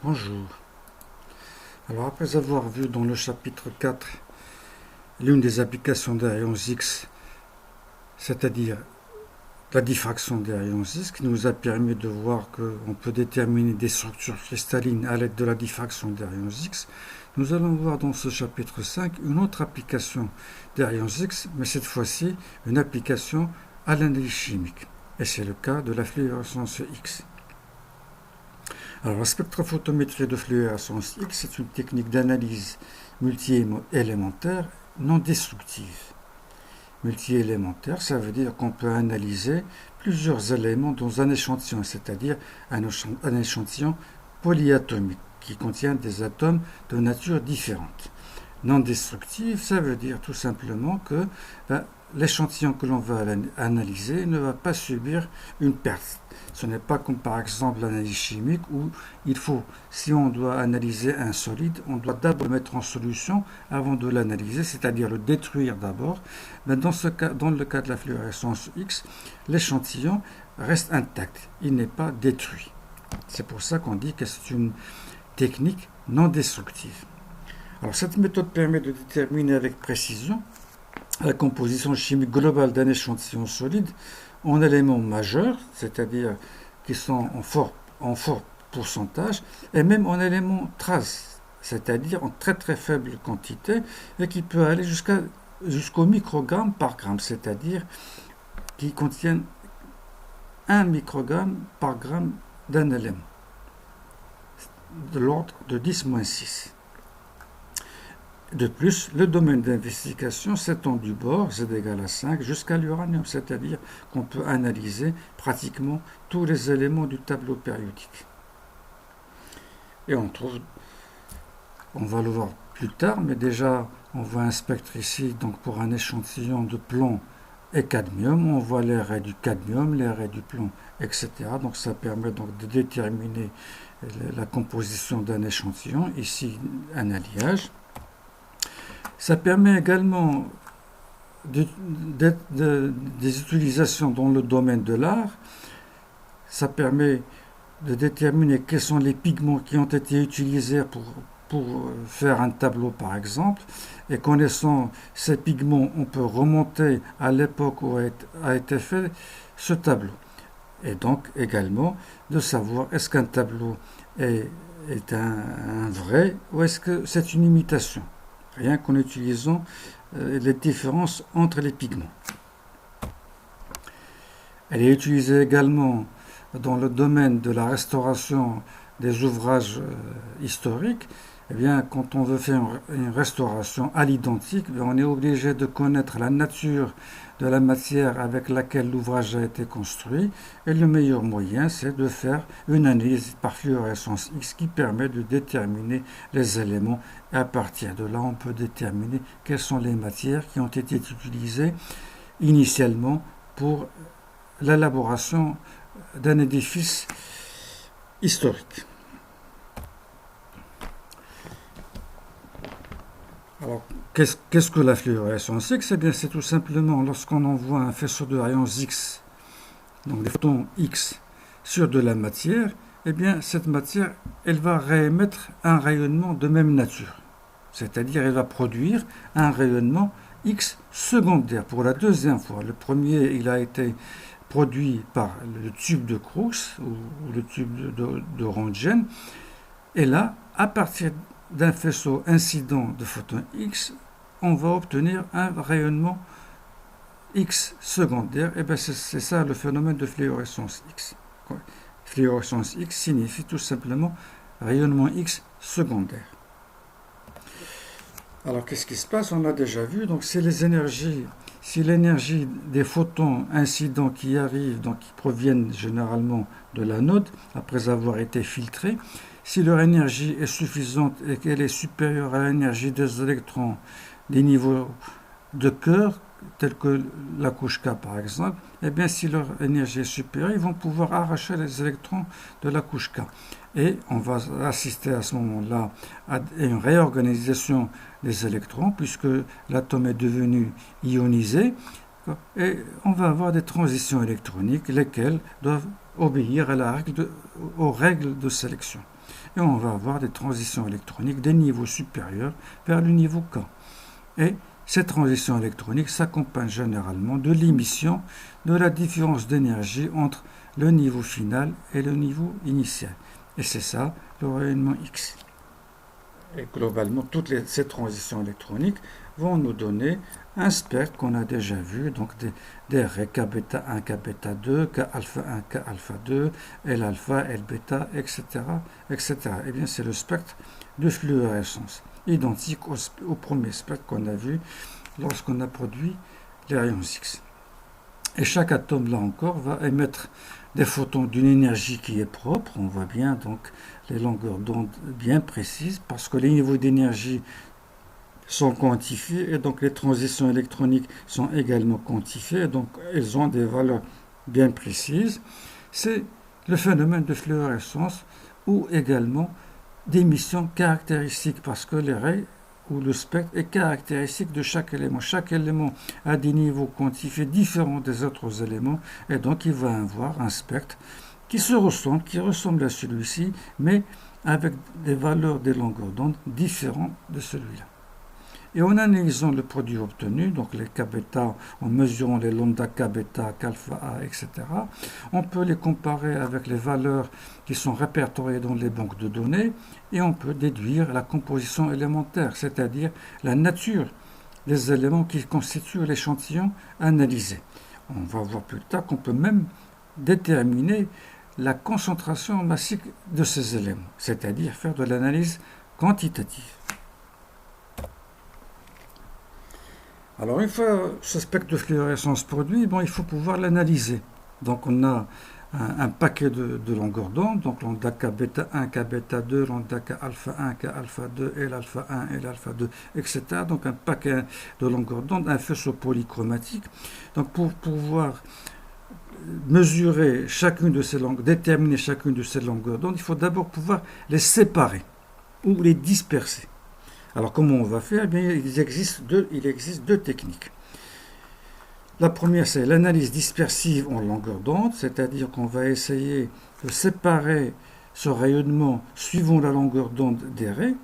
Bonjour. Alors après avoir vu dans le chapitre 4 l'une des applications des rayons X, c'est-à-dire la diffraction des rayons X, qui nous a permis de voir qu'on peut déterminer des structures cristallines à l'aide de la diffraction des rayons X, nous allons voir dans ce chapitre 5 une autre application des rayons X, mais cette fois-ci une application à l'analyse chimique. Et c'est le cas de la fluorescence X. Alors, la spectrophotométrie de fluorescence X est une technique d'analyse multi-élémentaire non destructive. Multi-élémentaire, ça veut dire qu'on peut analyser plusieurs éléments dans un échantillon, c'est-à-dire un échantillon polyatomique qui contient des atomes de nature différente. Non destructive, ça veut dire tout simplement que l'échantillon que l'on va analyser ne va pas subir une perte. Ce n'est pas comme par exemple l'analyse chimique où il faut, si on doit analyser un solide, on doit d'abord le mettre en solution avant de l'analyser, c'est-à-dire le détruire d'abord. Mais dans le cas de la fluorescence X, l'échantillon reste intact, il n'est pas détruit. C'est pour ça qu'on dit que c'est une technique non destructive. Alors cette méthode permet de déterminer avec précision la composition chimique globale d'un échantillon solide en éléments majeurs, c'est-à-dire qui sont en fort pourcentage, et même en éléments traces, c'est-à-dire en très très faible quantité, et qui peut aller jusqu'au microgramme par gramme, c'est-à-dire qui contiennent 1 microgramme par gramme d'un élément, de l'ordre de 10-6. De plus, le domaine d'investigation s'étend du bord, Z égale à 5, jusqu'à l'uranium, c'est-à-dire qu'on peut analyser pratiquement tous les éléments du tableau périodique. Et on va le voir plus tard, mais déjà, on voit un spectre ici, donc pour un échantillon de plomb et cadmium, on voit les raies du cadmium, les raies du plomb, etc. Donc ça permet donc de déterminer la composition d'un échantillon, ici un alliage. Ça permet également des utilisations dans le domaine de l'art. Ça permet de déterminer quels sont les pigments qui ont été utilisés pour faire un tableau, par exemple. Et connaissant ces pigments, on peut remonter à l'époque où a été fait ce tableau. Et donc également de savoir est-ce qu'un tableau est un vrai ou est-ce que c'est une imitation. Rien qu'en utilisant les différences entre les pigments. Elle est utilisée également dans le domaine de la restauration des ouvrages historiques. Eh bien, quand on veut faire une restauration à l'identique, on est obligé de connaître la nature de la matière avec laquelle l'ouvrage a été construit. Et le meilleur moyen, c'est de faire une analyse par fluorescence X qui permet de déterminer les éléments. Et à partir de là, on peut déterminer quelles sont les matières qui ont été utilisées initialement pour l'élaboration d'un édifice historique. Alors, qu'est-ce que la fluorescence X? Eh bien, c'est tout simplement lorsqu'on envoie un faisceau de rayons X, donc des photons X, sur de la matière, eh bien, cette matière, elle va réémettre un rayonnement de même nature. C'est-à-dire, elle va produire un rayonnement X secondaire pour la deuxième fois. Le premier, il a été produit par le tube de Crookes ou le tube de Röntgen. Et là, à partir d'un faisceau incident de photons X, on va obtenir un rayonnement X secondaire. Et bien c'est ça le phénomène de fluorescence X. Fluorescence X signifie tout simplement rayonnement X secondaire. Alors qu'est-ce qui se passe? On a déjà vu, donc c'est les énergies. Si l'énergie des photons incidents qui arrivent, donc qui proviennent généralement de l'anode, après avoir été filtrés, si leur énergie est suffisante et qu'elle est supérieure à l'énergie des électrons des niveaux de cœur, tels que la couche K par exemple, eh bien si leur énergie est supérieure, ils vont pouvoir arracher les électrons de la couche K. Et on va assister à ce moment-là à une réorganisation des électrons, puisque l'atome est devenu ionisé, et on va avoir des transitions électroniques, lesquelles doivent obéir aux règles de sélection. et on va avoir des transitions électroniques des niveaux supérieurs vers le niveau K. Et ces transitions électroniques s'accompagnent généralement de l'émission de la différence d'énergie entre le niveau final et le niveau initial. Et c'est ça le rayonnement X. Et globalement, ces transitions électroniques vont nous donner un spectre qu'on a déjà vu, donc des raies K bêta 1, K bêta 2, K alpha 1, K alpha 2, L alpha, L bêta, etc. etc. Eh bien, c'est le spectre de fluorescence, identique au premier spectre qu'on a vu lorsqu'on a produit les rayons X. Et chaque atome, là encore, va émettre des photons d'une énergie qui est propre. On voit bien donc les longueurs d'onde bien précises parce que les niveaux d'énergie sont quantifiés et donc les transitions électroniques sont également quantifiées et donc elles ont des valeurs bien précises. C'est le phénomène de fluorescence ou également d'émission caractéristique parce que les raies ou le spectre est caractéristique de chaque élément. Chaque élément a des niveaux quantifiés différents des autres éléments et donc il va avoir un spectre qui ressemble à celui-ci, mais avec des valeurs des longueurs d'onde différentes de celui-là. Et en analysant le produit obtenu, donc les K bêta, en mesurant les lambda K bêta, K-alpha A, etc., on peut les comparer avec les valeurs qui sont répertoriées dans les banques de données et on peut déduire la composition élémentaire, c'est-à-dire la nature des éléments qui constituent l'échantillon analysé. On va voir plus tard qu'on peut même déterminer la concentration massique de ces éléments, c'est-à-dire faire de l'analyse quantitative. Alors une fois ce spectre de fluorescence produit, il faut pouvoir l'analyser. Donc on a un paquet de longueurs d'onde, donc lambda K bêta 1, K bêta 2, lambda K alpha 1, K alpha 2, L alpha 1, L alpha 2, etc. Donc un paquet de longueurs d'onde, un faisceau polychromatique. Donc pour pouvoir mesurer chacune de ces déterminer chacune de ces longueurs d'onde, il faut d'abord pouvoir les séparer ou les disperser. Alors comment on va faire? Eh bien, il existe deux techniques. La première, c'est l'analyse dispersive en longueur d'onde, c'est-à-dire qu'on va essayer de séparer ce rayonnement suivant la longueur d'onde des raies.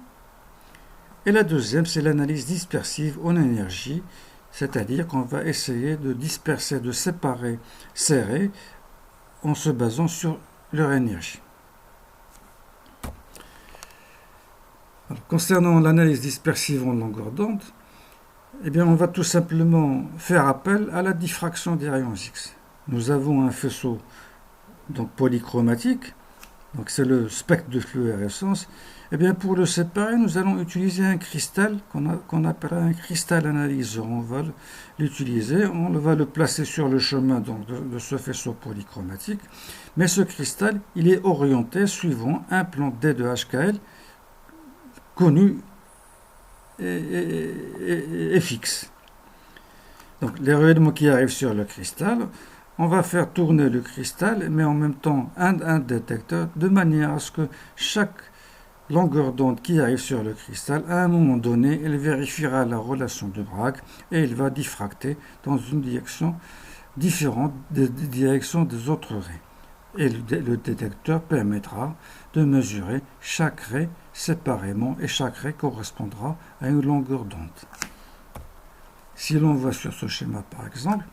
Et la deuxième, c'est l'analyse dispersive en énergie, c'est-à-dire qu'on va essayer de disperser, de séparer ces raies en se basant sur leur énergie. Alors, concernant l'analyse dispersive en longueur d'onde, eh bien, on va tout simplement faire appel à la diffraction des rayons X. Nous avons un faisceau donc, polychromatique, donc c'est le spectre de fluorescence. Eh bien, pour le séparer, nous allons utiliser un cristal qu'on appellera un cristal analyseur. On va l'utiliser, on va le placer sur le chemin donc, de ce faisceau polychromatique. Mais ce cristal, il est orienté suivant un plan D de HKL connu et fixe. Donc les rayonnements qui arrivent sur le cristal, on va faire tourner le cristal, mais en même temps un détecteur, de manière à ce que chaque longueur d'onde qui arrive sur le cristal, à un moment donné, elle vérifiera la relation de Bragg et il va diffracter dans une direction différente des directions des autres raies. Et le détecteur permettra de mesurer chaque raie séparément et chaque raie correspondra à une longueur d'onde. Si l'on voit sur ce schéma par exemple,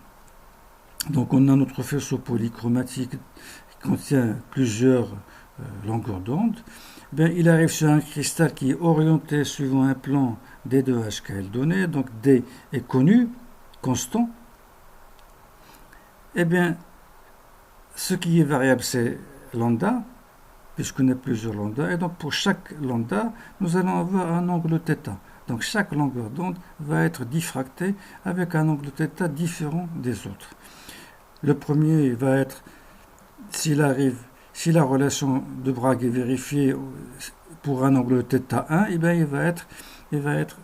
donc on a notre faisceau polychromatique qui contient plusieurs longueurs d'onde. Il arrive sur un cristal qui est orienté suivant un plan D2HKL donné, donc D est connu, constant. Ce qui est variable c'est lambda, puisqu'on a plusieurs lambda, et donc pour chaque lambda, nous allons avoir un angle θ. Donc chaque longueur d'onde va être diffractée avec un angle θ différent des autres. Le premier va être, si la relation de Bragg est vérifiée pour un angle θ1, il va être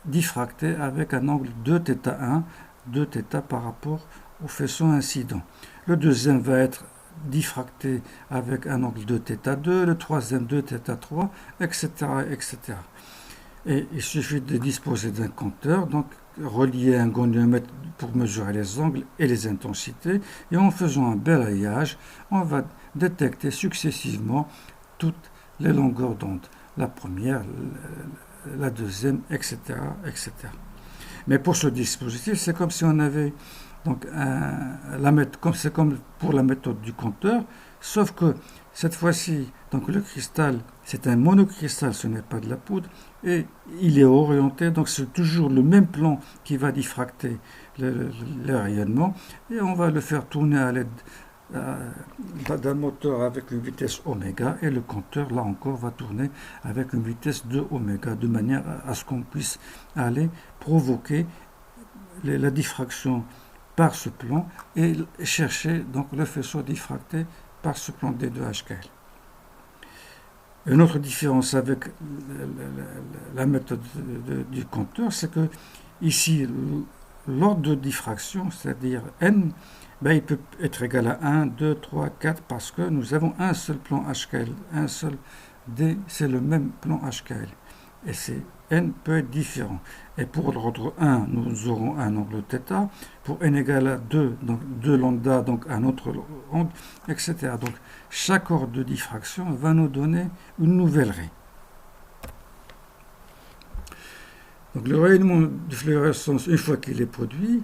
diffracté avec un angle 2θ1, 2θ par rapport au faisceau incident. Le deuxième va être diffracté avec un angle 2θ2, le troisième 2θ3, etc., etc. Et il suffit de disposer d'un compteur, donc relié à un goniomètre pour mesurer les angles et les intensités, et en faisant un balayage, on va détecter successivement toutes les longueurs d'onde. La première, la deuxième, etc., etc. Mais pour ce dispositif, c'est comme si on avait donc c'est comme pour la méthode du compteur, sauf que cette fois-ci, donc le cristal, c'est un monocristal, ce n'est pas de la poudre, et il est orienté, donc c'est toujours le même plan qui va diffracter le rayonnement, et on va le faire tourner à l'aide d'un moteur avec une vitesse oméga, et le compteur, là encore, va tourner avec une vitesse de oméga, de manière à ce qu'on puisse aller provoquer la diffraction par ce plan et chercher donc le faisceau diffracté par ce plan D2HKL. Une autre différence avec la méthode du compteur, c'est que ici, l'ordre de diffraction, c'est-à-dire n, il peut être égal à 1, 2, 3, 4, parce que nous avons un seul plan HKL, un seul D, c'est le même plan HKL. Et c'est n peut être différent. Et pour l'ordre 1, nous aurons un angle θ. Pour n égale à 2, donc 2 lambda, donc un autre angle, etc. Donc chaque ordre de diffraction va nous donner une nouvelle raie. Donc le rayonnement de fluorescence, une fois qu'il est produit,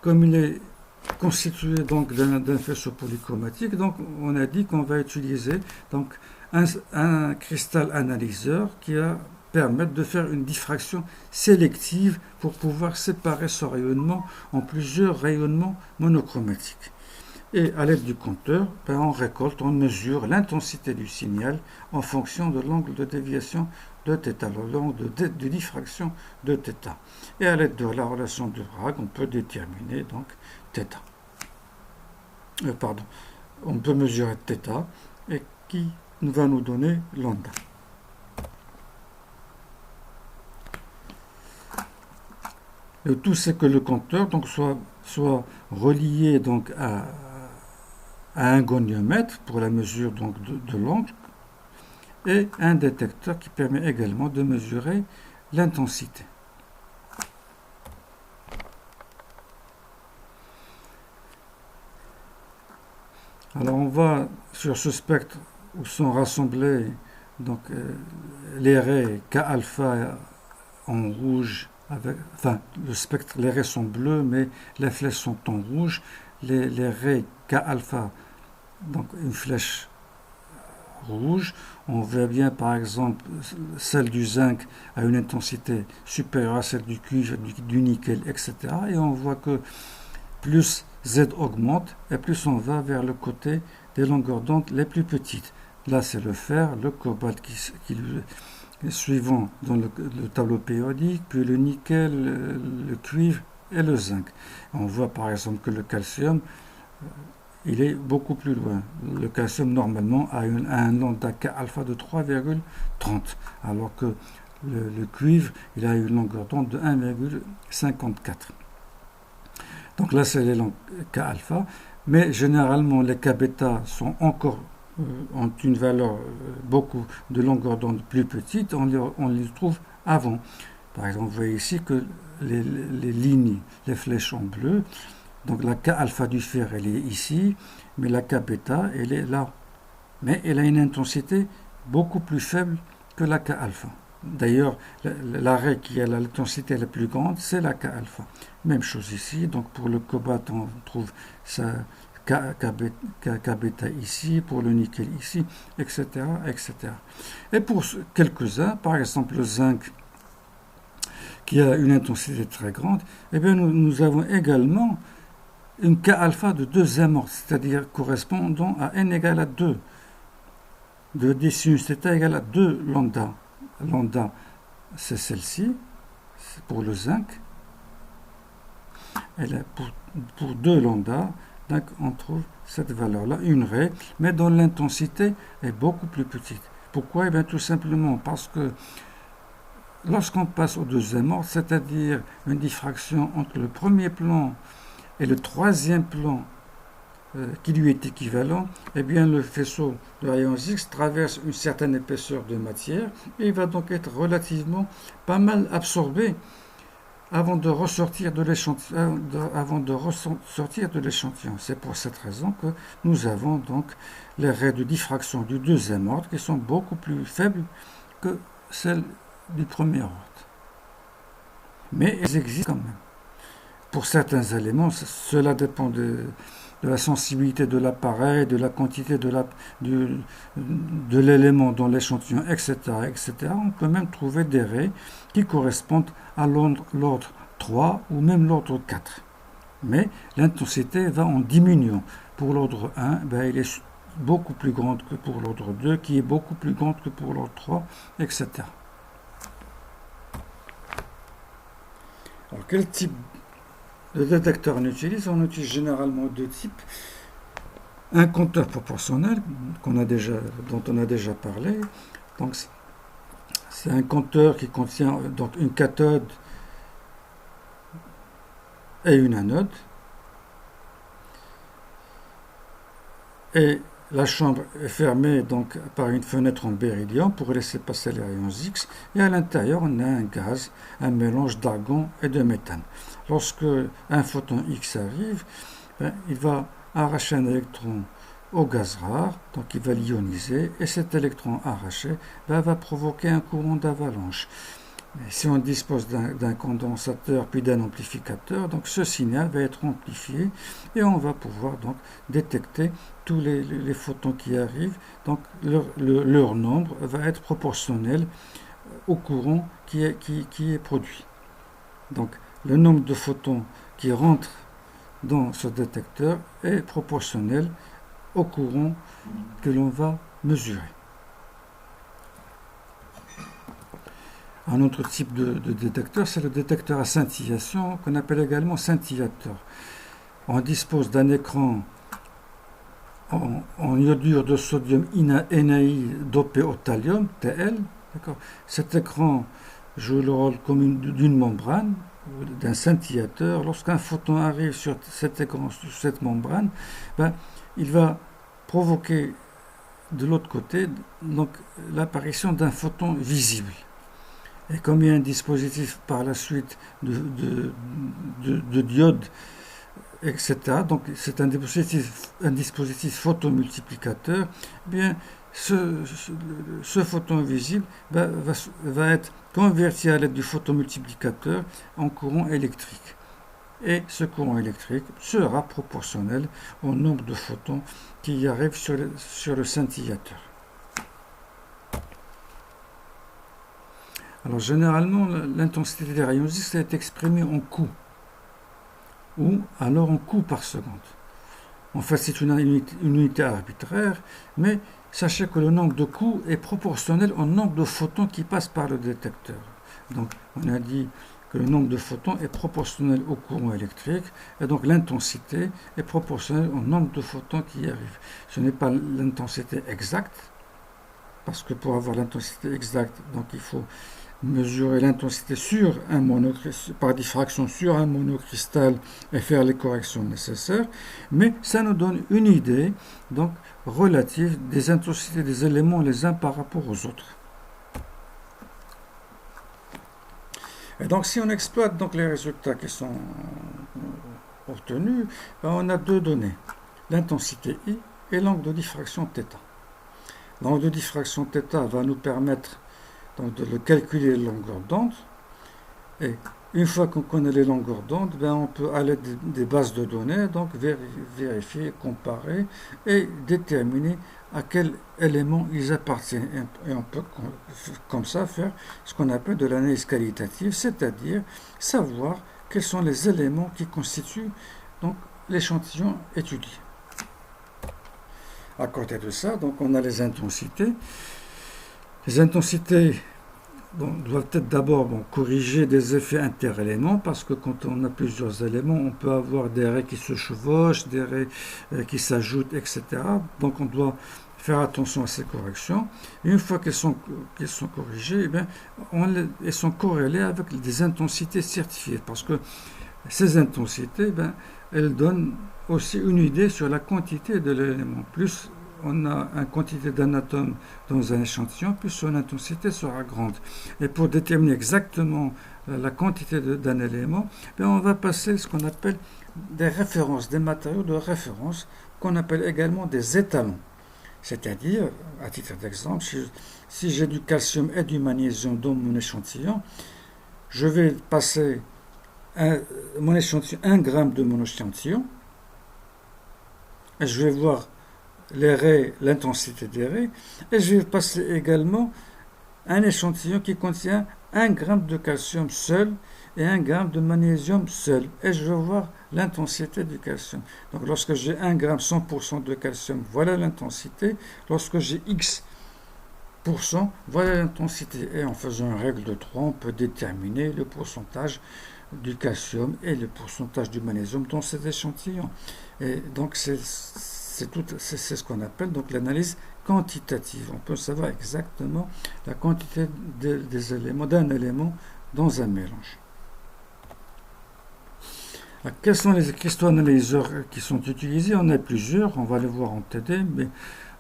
comme il est constitué donc d'un faisceau polychromatique, donc on a dit qu'on va utiliser donc un cristal analyseur qui va permettre de faire une diffraction sélective pour pouvoir séparer ce rayonnement en plusieurs rayonnements monochromatiques. Et à l'aide du compteur, on récolte, on mesure l'intensité du signal en fonction de l'angle de déviation de θ, l'angle de diffraction de θ. Et à l'aide de la relation de Bragg, on peut déterminer donc θ. On peut mesurer θ et qui va nous donner lambda. Le tout, c'est que le compteur donc, soit relié donc, à un goniomètre pour la mesure donc, de l'angle et un détecteur qui permet également de mesurer l'intensité. Alors on va sur ce spectre où sont rassemblés donc, les raies K-alpha en rouge, le spectre, les raies sont bleues, mais les flèches sont en rouge. Les raies K-alpha, donc une flèche rouge, on voit bien par exemple celle du zinc a une intensité supérieure à celle du cuivre, du nickel, etc. Et on voit que plus Z augmente et plus on va vers le côté des longueurs d'onde les plus petites. Là c'est le fer, le cobalt qui suivant dans le tableau périodique, puis le nickel, le cuivre et le zinc. On voit par exemple que le calcium, il est beaucoup plus loin. Le calcium normalement a un lambda K alpha de 3,30, alors que le cuivre, il a une longueur d'onde de 1,54. Donc là c'est les longueurs K alpha, mais généralement les K bêta sont encore ont une valeur beaucoup de longueur d'onde plus petite, on les trouve avant. Par exemple, vous voyez ici que les lignes, les flèches en bleu, donc la K alpha du fer, elle est ici, mais la K bêta, elle est là. Mais elle a une intensité beaucoup plus faible que la K alpha. D'ailleurs, la raie qui a l'intensité la plus grande, c'est la K alpha. Même chose ici, donc pour le cobalt, on trouve ça. K bêta ici, pour le nickel ici, etc., etc. Et pour quelques-uns, par exemple le zinc, qui a une intensité très grande, eh bien nous avons également une K alpha de deuxième ordre, c'est-à-dire correspondant à n égale à 2. De d sinus θ égale à 2 lambda. Lambda, c'est celle-ci, c'est pour le zinc. Et là, pour 2 lambda, donc on trouve cette valeur-là, une raie, mais dont l'intensité est beaucoup plus petite. Pourquoi? Eh bien tout simplement parce que lorsqu'on passe au deuxième ordre, c'est-à-dire une diffraction entre le premier plan et le troisième plan qui lui est équivalent, eh bien le faisceau de rayons X traverse une certaine épaisseur de matière et il va donc être relativement pas mal absorbé avant de ressortir de l'échantillon. C'est pour cette raison que nous avons donc les raies de diffraction du deuxième ordre qui sont beaucoup plus faibles que celles du premier ordre. Mais elles existent quand même. Pour certains éléments, cela dépend de la sensibilité de l'appareil, de la quantité de l'élément dans l'échantillon, etc., etc. On peut même trouver des raies qui correspondent à l'ordre 3 ou même l'ordre 4. Mais l'intensité va en diminuant. Pour l'ordre 1, elle est beaucoup plus grande que pour l'ordre 2, qui est beaucoup plus grande que pour l'ordre 3, etc. Alors, quel type de détecteur on utilise? On utilise généralement deux types. Un compteur proportionnel, dont on a déjà parlé. Donc, c'est un compteur qui contient donc une cathode et une anode. Et la chambre est fermée donc par une fenêtre en beryllium pour laisser passer les rayons X. Et à l'intérieur, on a un gaz, un mélange d'argon et de méthane. Lorsque un photon X arrive, il va arracher un électron au gaz rare, donc il va l'ioniser, et cet électron arraché va provoquer un courant d'avalanche. Si on dispose d'un condensateur puis d'un amplificateur, donc ce signal va être amplifié et on va pouvoir donc détecter tous les photons qui arrivent. Donc leur nombre va être proportionnel au courant qui est produit. Donc le nombre de photons qui rentrent dans ce détecteur est proportionnel au courant que l'on va mesurer. Un autre type de détecteur, c'est le détecteur à scintillation, qu'on appelle également scintillateur. On dispose d'un écran en iodure de sodium NaI dopé au thallium, TL. Cet écran joue le rôle comme d'une membrane, d'un scintillateur. Lorsqu'un photon arrive sur cet écran, sur cette membrane, il va provoquer de l'autre côté donc l'apparition d'un photon visible. Et comme il y a un dispositif par la suite de diode, etc., donc c'est un dispositif photomultiplicateur, ce photon visible va être converti à l'aide du photomultiplicateur en courant électrique. Et ce courant électrique sera proportionnel au nombre de photons qui arrivent sur le scintillateur. Alors généralement, l'intensité des rayons X est exprimée en coups, ou alors en coups par seconde. En fait, c'est une unité arbitraire, mais sachez que le nombre de coups est proportionnel au nombre de photons qui passent par le détecteur. Donc, on a dit que le nombre de photons est proportionnel au courant électrique, et donc l'intensité est proportionnelle au nombre de photons qui y arrivent. Ce n'est pas l'intensité exacte, parce que pour avoir l'intensité exacte, donc il faut mesurer l'intensité par diffraction sur un monocristal et faire les corrections nécessaires, mais ça nous donne une idée donc relative des intensités des éléments les uns par rapport aux autres. Et donc si on exploite donc les résultats qui sont obtenus, on a deux données, l'intensité I et l'angle de diffraction θ. L'angle de diffraction θ va nous permettre donc de calculer les longueurs d'onde. Et une fois qu'on connaît les longueurs d'onde, on peut, à l'aide des bases de données, donc vérifier, comparer et déterminer à quel élément ils appartiennent. Et on peut comme ça faire ce qu'on appelle de l'analyse qualitative, c'est-à-dire savoir quels sont les éléments qui constituent donc l'échantillon étudié. À côté de ça, donc on a les intensités. Les intensités doivent être d'abord corriger des effets interéléments, parce que quand on a plusieurs éléments, on peut avoir des raies qui se chevauchent, des raies qui s'ajoutent, etc. Donc on doit faire attention à ces corrections. Et une fois qu'elles sont corrigées, elles sont corrélées avec des intensités certifiées, parce que ces intensités, elles donnent aussi une idée sur la quantité de l'élément. Plus on a une quantité d'un atome dans un échantillon, plus son intensité sera grande. Et pour déterminer exactement la quantité d'un élément, on va passer ce qu'on appelle des références, des matériaux de référence, qu'on appelle également des étalons. C'est-à-dire, à titre d'exemple, si j'ai du calcium et du magnésium dans mon échantillon, je vais passer mon échantillon, 1 gramme de mon échantillon, et je vais voir les raies, l'intensité des raies, et je vais passer également un échantillon qui contient 1 gramme de calcium seul et 1 gramme de magnésium seul, et je vais voir l'intensité du calcium. Donc lorsque j'ai 1 gramme 100% de calcium, voilà l'intensité. Lorsque j'ai X%, voilà l'intensité. Et en faisant une règle de 3, on peut déterminer le pourcentage du calcium et le pourcentage du magnésium dans cet échantillon. Et donc c'est ce qu'on appelle donc l'analyse quantitative. On peut savoir exactement la quantité des éléments, d'un élément dans un mélange. Alors, quels sont les cristaux-analyseurs qui sont utilisés? On a plusieurs, on va les voir en TD, mais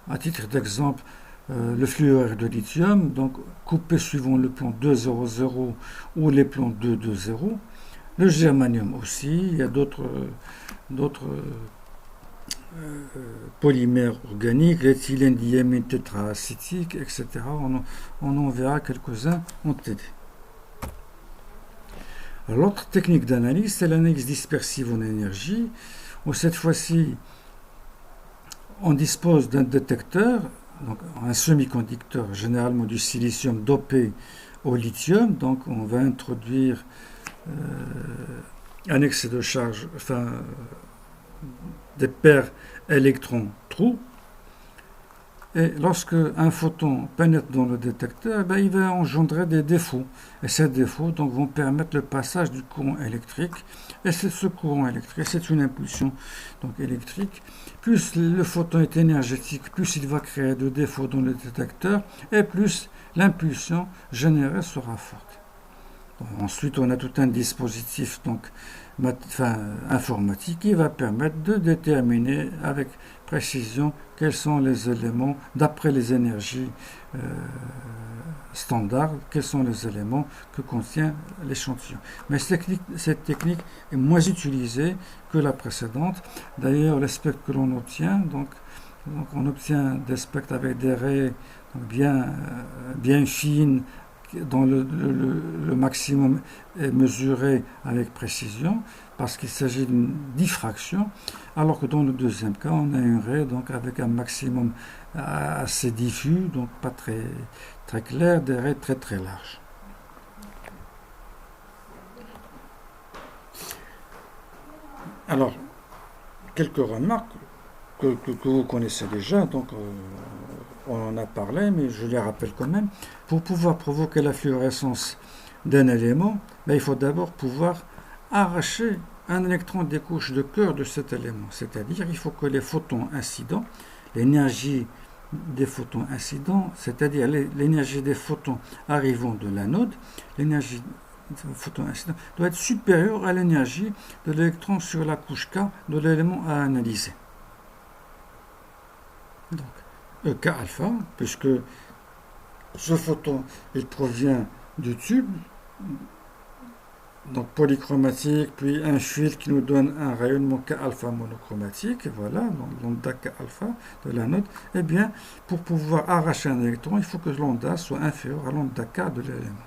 à titre d'exemple, le fluorure de lithium, donc coupé suivant le plan 2,00 ou les plans 2,20. Le germanium aussi, il y a d'autres polymères organiques, l'éthylène diamine tétraacétique, etc. On en verra quelques-uns en TD. L'autre technique d'analyse, c'est l'analyse dispersive en énergie, où cette fois-ci, on dispose d'un détecteur, donc un semi-conducteur, généralement du silicium dopé au lithium, donc on va introduire un excès de charge, des paires électrons-trous, et lorsque un photon pénètre dans le détecteur, il va engendrer des défauts. Et ces défauts donc, vont permettre le passage du courant électrique. Et c'est ce courant électrique, c'est une impulsion donc, électrique. Plus le photon est énergétique, plus il va créer de défauts dans le détecteur, et plus l'impulsion générée sera forte. Donc, ensuite, on a tout un dispositif informatique qui va permettre de déterminer avec précision quels sont les éléments, d'après les énergies standards, quels sont les éléments que contient l'échantillon. Mais cette technique est moins utilisée que la précédente. D'ailleurs, les spectres que l'on obtient, donc on obtient des spectres avec des raies bien fines, dont le maximum est mesuré avec précision, parce qu'il s'agit d'une diffraction, alors que dans le deuxième cas, on a une raie donc avec un maximum assez diffus, donc pas très, très clair, des raies très très larges. Alors, quelques remarques que vous connaissez déjà, donc on en a parlé, mais je les rappelle quand même. Pour pouvoir provoquer la fluorescence d'un élément, il faut d'abord pouvoir arracher un électron des couches de cœur de cet élément. C'est-à-dire il faut que les photons incidents, l'énergie des photons incidents, c'est-à-dire l'énergie des photons arrivant de l'anode, l'énergie des photons incidents doit être supérieure à l'énergie de l'électron sur la couche K de l'élément à analyser. Donc, EK alpha, puisque ce photon, il provient du tube, donc polychromatique, puis un fil qui nous donne un rayonnement K alpha monochromatique, voilà, donc lambda K alpha de l'anode. Eh bien, pour pouvoir arracher un électron, il faut que lambda soit inférieur à lambda K de l'élément.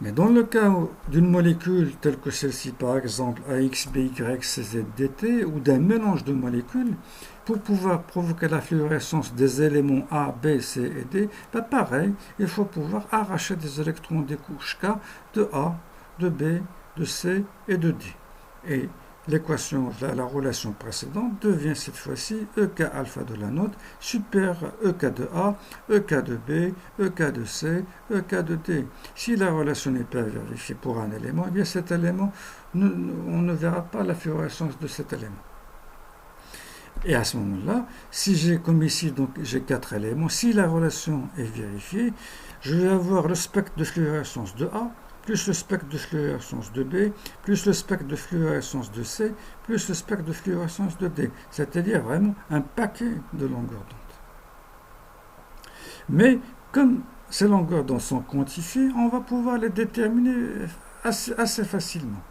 Mais dans le cas d'une molécule telle que celle-ci, par exemple AX, BY, CZ, DT, ou d'un mélange de molécules, pour pouvoir provoquer la fluorescence des éléments A, B, C et D, pareil, il faut pouvoir arracher des électrons des couches K de A, de B, de C et de D. Et l'équation, la relation précédente devient cette fois-ci EK alpha de l'anode supérieur à EK de A, EK de B, EK de C, EK de D. Si la relation n'est pas vérifiée pour un élément, eh bien cet élément, on ne verra pas la fluorescence de cet élément. Et à ce moment-là, si j'ai comme ici, donc j'ai 4 éléments, si la relation est vérifiée, je vais avoir le spectre de fluorescence de A, plus le spectre de fluorescence de B, plus le spectre de fluorescence de C, plus le spectre de fluorescence de D. C'est-à-dire vraiment un paquet de longueurs d'onde. Mais comme ces longueurs d'onde sont quantifiées, on va pouvoir les déterminer assez facilement.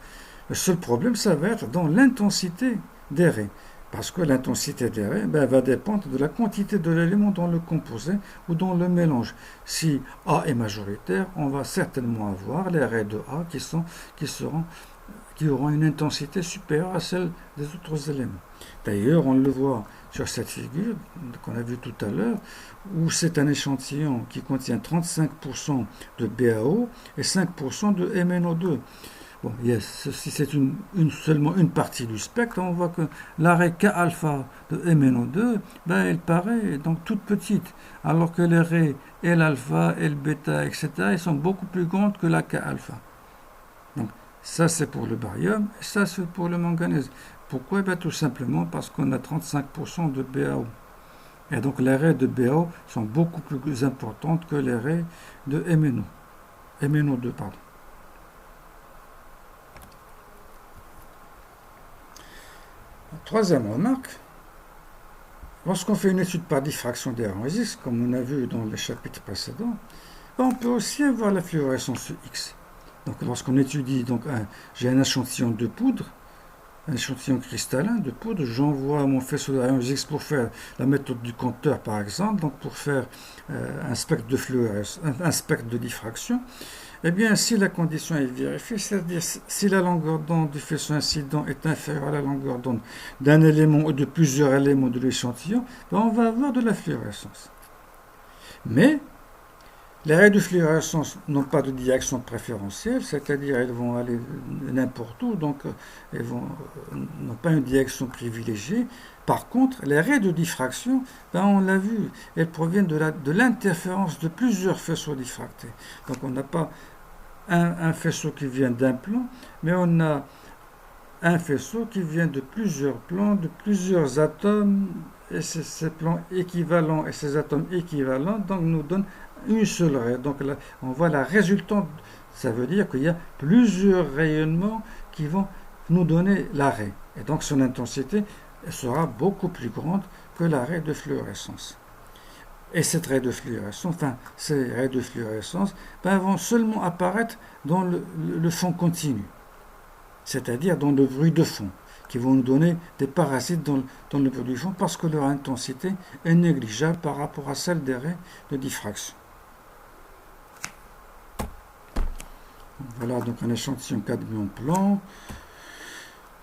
Le seul problème, ça va être dans l'intensité des raies. Parce que l'intensité des raies va dépendre de la quantité de l'élément dans le composé ou dans le mélange. Si A est majoritaire, on va certainement avoir les raies de A qui auront une intensité supérieure à celle des autres éléments. D'ailleurs, on le voit sur cette figure qu'on a vue tout à l'heure, où c'est un échantillon qui contient 35% de BaO et 5% de MnO2. Bon, si c'est seulement une partie du spectre, on voit que l'arrêt K-alpha de MnO2, elle paraît donc toute petite, alors que les raies L-alpha, L-bêta, etc., elles sont beaucoup plus grandes que la K-alpha. Donc, ça c'est pour le barium, et ça c'est pour le manganèse. Pourquoi? Tout simplement parce qu'on a 35% de BaO. Et donc les raies de BaO sont beaucoup plus importantes que les raies de MnO2, pardon. Troisième remarque, lorsqu'on fait une étude par diffraction des rayons X, comme on a vu dans les chapitres précédents, on peut aussi avoir la fluorescence X. Donc lorsqu'on étudie, j'ai un échantillon de poudre, un échantillon cristallin de poudre, j'envoie mon faisceau de rayons X pour faire la méthode du compteur par exemple, donc pour faire un spectre de fluorescence, un spectre de diffraction. Eh bien, si la condition est vérifiée, c'est-à-dire si la longueur d'onde du faisceau incident est inférieure à la longueur d'onde d'un élément ou de plusieurs éléments de l'échantillon, on va avoir de la fluorescence. Mais les raies de fluorescence n'ont pas de direction préférentielle, c'est-à-dire elles vont aller n'importe où, donc elles n'ont pas une direction privilégiée. Par contre, les raies de diffraction, on l'a vu, elles proviennent de l'interférence de plusieurs faisceaux diffractés. Donc on n'a pas un faisceau qui vient d'un plan, mais on a un faisceau qui vient de plusieurs plans, de plusieurs atomes, et ces plans équivalents et ces atomes équivalents donc nous donnent une seule raie. Donc là, on voit la résultante, ça veut dire qu'il y a plusieurs rayonnements qui vont nous donner la raie. Et donc son intensité sera beaucoup plus grande que la raie de fluorescence. Et cette raie de fluorescence, ces raies de fluorescence vont seulement apparaître dans le fond continu, c'est-à-dire dans le bruit de fond, qui vont nous donner des parasites dans le bruit de fond parce que leur intensité est négligeable par rapport à celle des raies de diffraction. Voilà donc un échantillon cadmium blanc.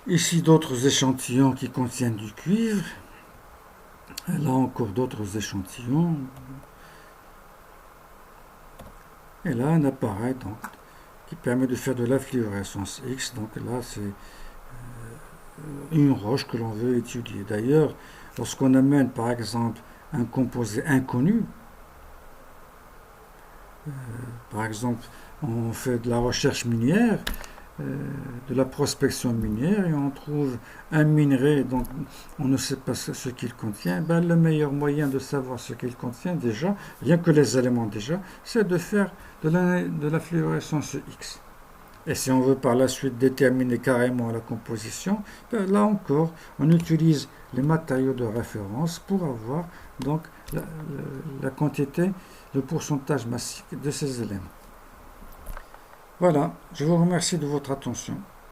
Ici d'autres échantillons qui contiennent du cuivre. Et là encore d'autres échantillons. Et là un appareil qui permet de faire de la fluorescence X. Donc là c'est une roche que l'on veut étudier. D'ailleurs, lorsqu'on amène par exemple un composé inconnu, par exemple on fait de la recherche minière, de la prospection minière et on trouve un minerai dont on ne sait pas ce qu'il contient, le meilleur moyen de savoir ce qu'il contient déjà, rien que les éléments déjà, c'est de faire de la fluorescence X. Et si on veut par la suite déterminer carrément la composition, là encore, on utilise les matériaux de référence pour avoir donc la quantité, le pourcentage massif de ces éléments. Voilà, je vous remercie de votre attention.